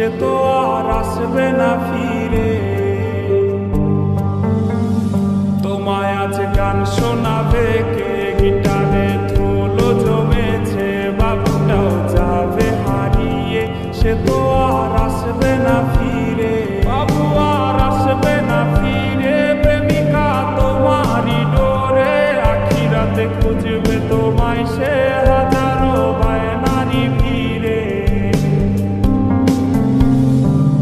সে তো আর আসবে না ফিরে। তোমায় আজ গান শোনাবে কে, গিটারে ধুলো জমেছে, বাবুটাও যাবে হারিয়ে, সে তো আর আসবে না ফিরে। বাবু আর আসবে না ফিরে, প্রেমিকা তোমারই ডোরে, আখিরাতে খুঁজবে তোমায় সে হাজারো বায়নারি ভিড়ে।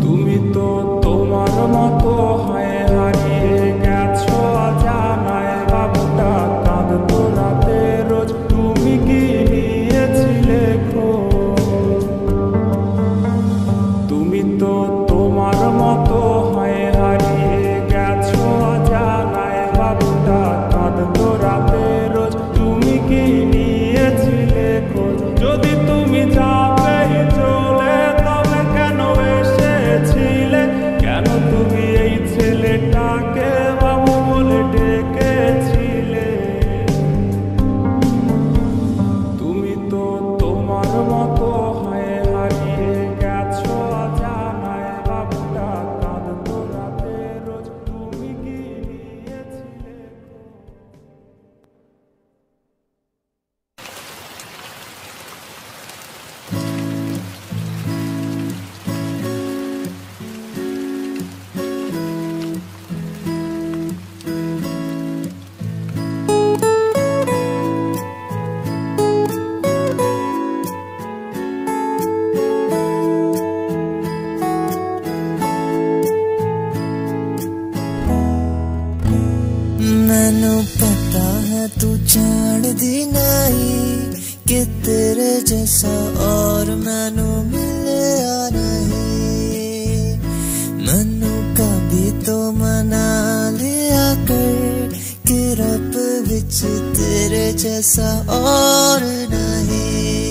তুমি তো তোমার মতো হয়ে হারিয়ে গেছো অজানায়, বাবুটা কাঁদতো রাতে রোজ, তুমি কি নিয়েছিলে খোঁজ? তুমি তো তোমার মতো হয়ে হারিয়ে গেছো অজানায়, বাবুটা কাঁদতো রাতে রোজ, তুমি কি নিয়েছিলে খোঁজ? যদি তুমি যাবেই চলে তবে কেন এসেছিলে? কেন তুমি এই ছেলেটাকে বাবু বলে ডেকেছিলে? তুমি তো তোমার মতো হয়ে হারিয়ে গেছো অজানায়, বাবুটা কাঁদতো রাতে রোজ, তুমি কি নিয়েছিলে मैनू पता है तू जानदी नहीं कि तेरे जैसा और मैनू मिलया नहीं। मैनू कभी तो मना लिया कर कि रब विच तेरे जैसा और नहीं।